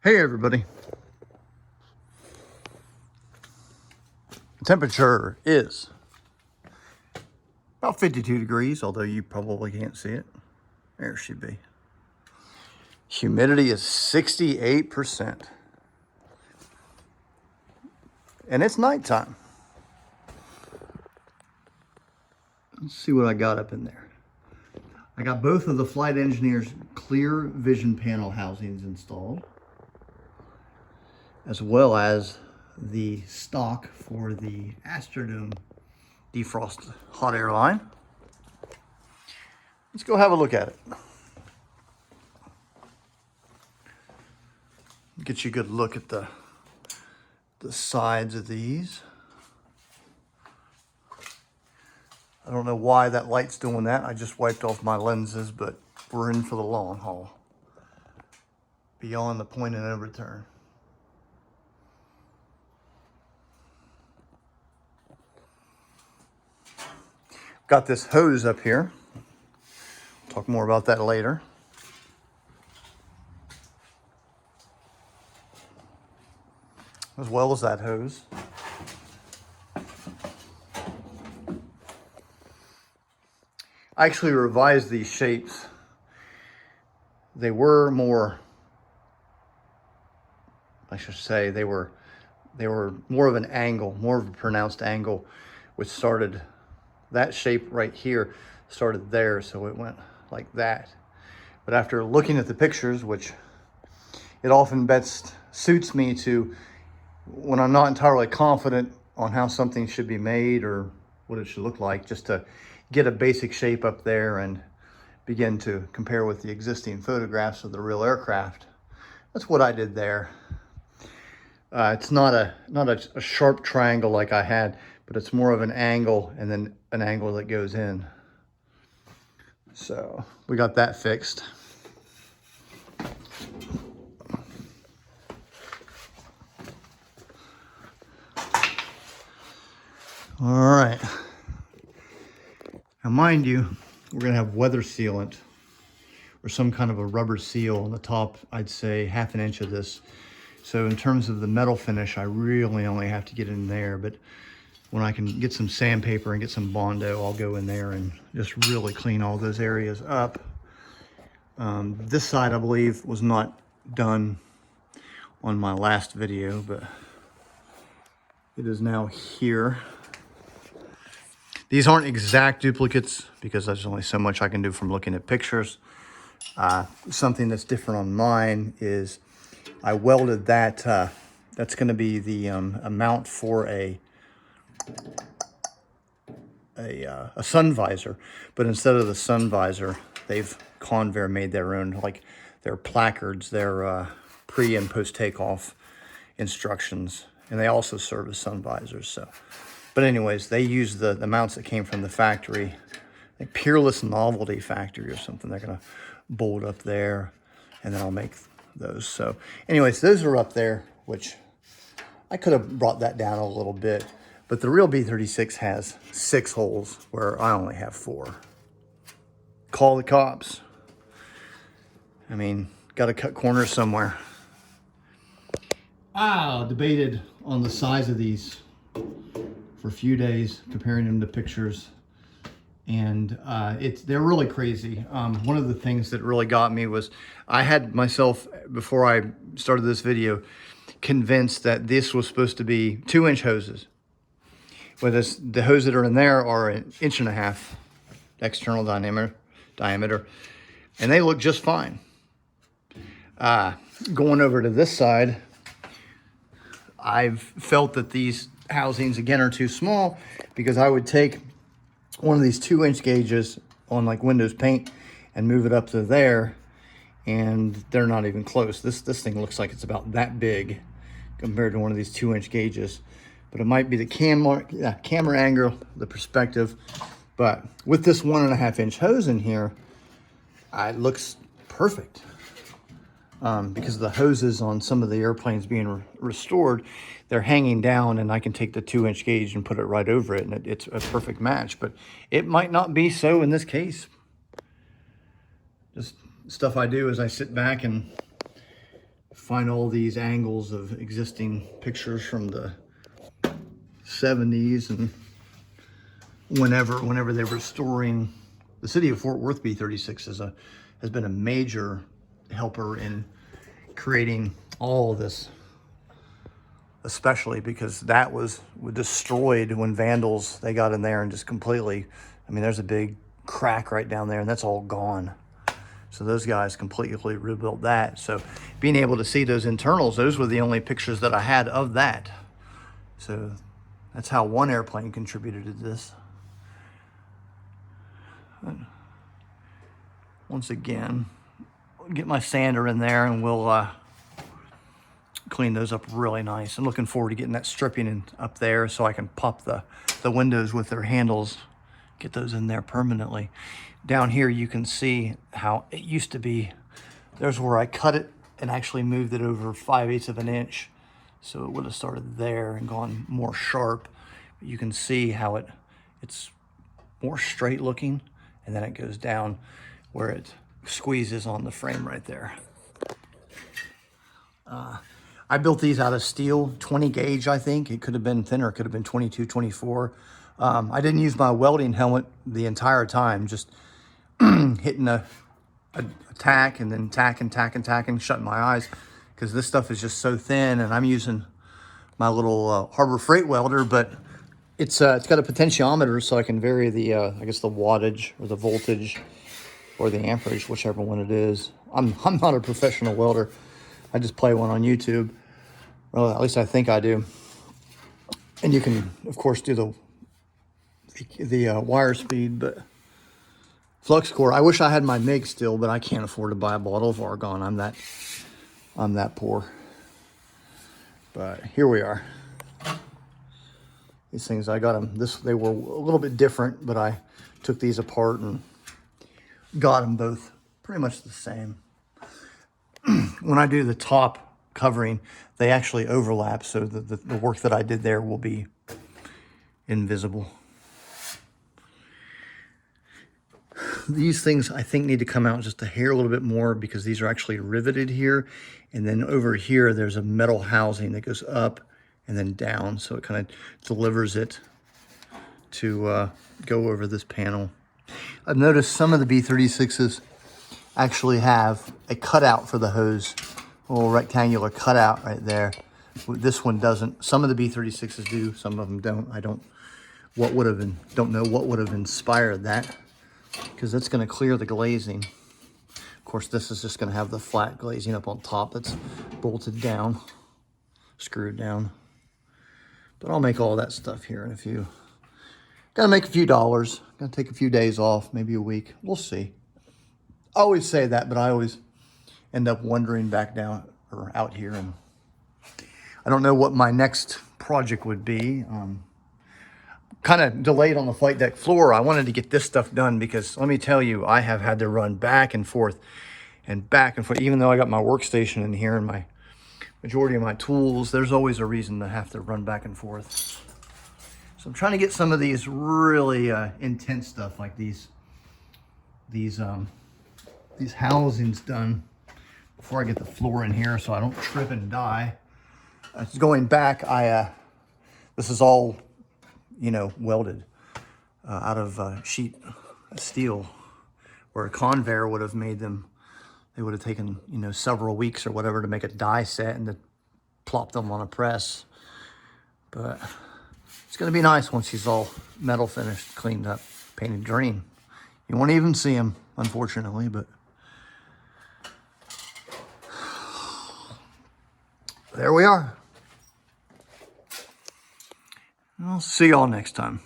Hey everybody. The temperature is about 52 degrees, although you probably can't see it. There it should be. Humidity is 68%. And it's nighttime. Let's see what I got up in there. I got both of the Flight Engineer's clear vision panel housings installed, as well as the stock for the Astrodome defrost hot air line. Let's go have a look at it. Get you a good look at the sides of these. I don't know why that light's doing that. I just wiped off my lenses, but we're in for the long haul. Beyond the point of no return. Got this hose up here. Talk more about that later. As well as that hose. I actually revised these shapes. They were more, I should say, they were more of an angle, more of a pronounced angle, which started, that shape right here started there, so it went like that. But after looking at the pictures, which it often best suits me to, when I'm not entirely confident on how something should be made or what it should look like, just to get a basic shape up there and begin to compare with the existing photographs of the real aircraft. That's what I did there. It's not a sharp triangle like I had, but it's more of an angle and then an angle that goes in. So we got that fixed. All right. Now, mind you, we're gonna have weather sealant or some kind of a rubber seal on the top, I'd say ½ an inch of this. So in terms of the metal finish, I really only have to get in there, but when I can get some sandpaper and get some Bondo, I'll go in there and just really clean all those areas up. This side, I believe, was not done on my last video, but it is now here. These aren't exact duplicates because there's only so much I can do from looking at pictures. Something that's different on mine is I welded that, that's gonna be the a mount for a sun visor, but instead of the sun visor, Convair made their own, like their placards, their pre and post takeoff instructions, and they also serve as sun visors. So, but anyways, they use the mounts that came from the factory, like Peerless Novelty Factory or something. They're gonna bolt up there, and then I'll make those. So anyways, those are up there, which I could have brought that down a little bit, but the real B-36 has 6 holes where I only have 4. Call the cops. I mean, got to cut corners somewhere. Debated on the size of these for a few days, comparing them to pictures, and they're really crazy. One of the things that really got me was I had myself, before I started this video, convinced that this was supposed to be 2-inch hoses. Whereas the hoses that are in there are 1.5 inches external diameter, and they look just fine. Going over to this side, I've felt that these housings again are too small, because I would take one of these 2-inch gauges on like Windows paint and move it up to there, and they're not even close. This thing looks like it's about that big compared to one of these 2-inch gauges. But it might be the camera angle, the perspective. But with this 1.5 inch hose in here, it looks perfect. Because the hoses on some of the airplanes being restored, they're hanging down, and I can take the 2-inch gauge and put it right over it, and it's a perfect match. But it might not be so in this case. Just stuff I do is I sit back and find all these angles of existing pictures from the 70s and whenever they were restoring the city of Fort Worth. B-36 has been a major helper in creating all of this, especially because that was destroyed when vandals, they got in there and just completely, I mean, there's a big crack right down there and that's all gone. So those guys completely rebuilt that. So being able to see those internals, those were the only pictures that I had of that. So that's how one airplane contributed to this. And once again, I'll get my sander in there and we'll clean those up really nice. I'm looking forward to getting that stripping in up there so I can pop the windows with their handles, get those in there permanently. Down here you can see how it used to be. There's where I cut it and actually moved it over 5/8 of an inch. So it would have started there and gone more sharp. But you can see how it's more straight looking, and then it goes down where it squeezes on the frame right there. I built these out of steel, 20 gauge, I think. It could have been thinner, it could have been 22, 24. I didn't use my welding helmet the entire time, just hitting a tack and then tacking, shutting my eyes, because this stuff is just so thin, and I'm using my little Harbor Freight welder, but it's got a potentiometer, so I can vary the, I guess the wattage or the voltage or the amperage, whichever one it is. I'm not a professional welder. I just play one on YouTube. Well, at least I think I do. And you can, of course, do the wire speed, but flux core. I wish I had my MIG still, but I can't afford to buy a bottle of argon. I'm that poor. But here we are. These things, I got them. They were a little bit different, but I took these apart and got them both pretty much the same. When I do the top covering, they actually overlap, so the work that I did there will be invisible. These things I think need to come out just a hair a little bit more, because these are actually riveted here, and then over here there's a metal housing that goes up and then down, so it kind of delivers it to go over this panel. I've noticed some of the B-36s actually have a cutout for the hose, a little rectangular cutout right there. This one doesn't. Some of the B-36s do, some of them don't. Don't know what would have inspired that, because that's going to clear the glazing. Of course, this is just going to have the flat glazing up on top that's bolted down, screwed down. But I'll make all that stuff here in a few. Gotta make a few dollars. Gotta take a few days off, maybe a week. We'll see. I always say that, but I always end up wandering back down or out here, and I don't know what my next project would be. Kind of delayed on the flight deck floor. I wanted to get this stuff done because let me tell you, I have had to run back and forth, even though I got my workstation in here and my majority of my tools. There's always a reason to have to run back and forth. So I'm trying to get some of these really intense stuff, like these housings done before I get the floor in here, so I don't trip and die. Going back, this is all, welded out of sheet steel, where a conveyor would have made them. They would have taken, several weeks or whatever to make a die set and to plop them on a press. But it's going to be nice once he's all metal finished, cleaned up, painted green. You won't even see him, unfortunately, but there we are. I'll see y'all next time.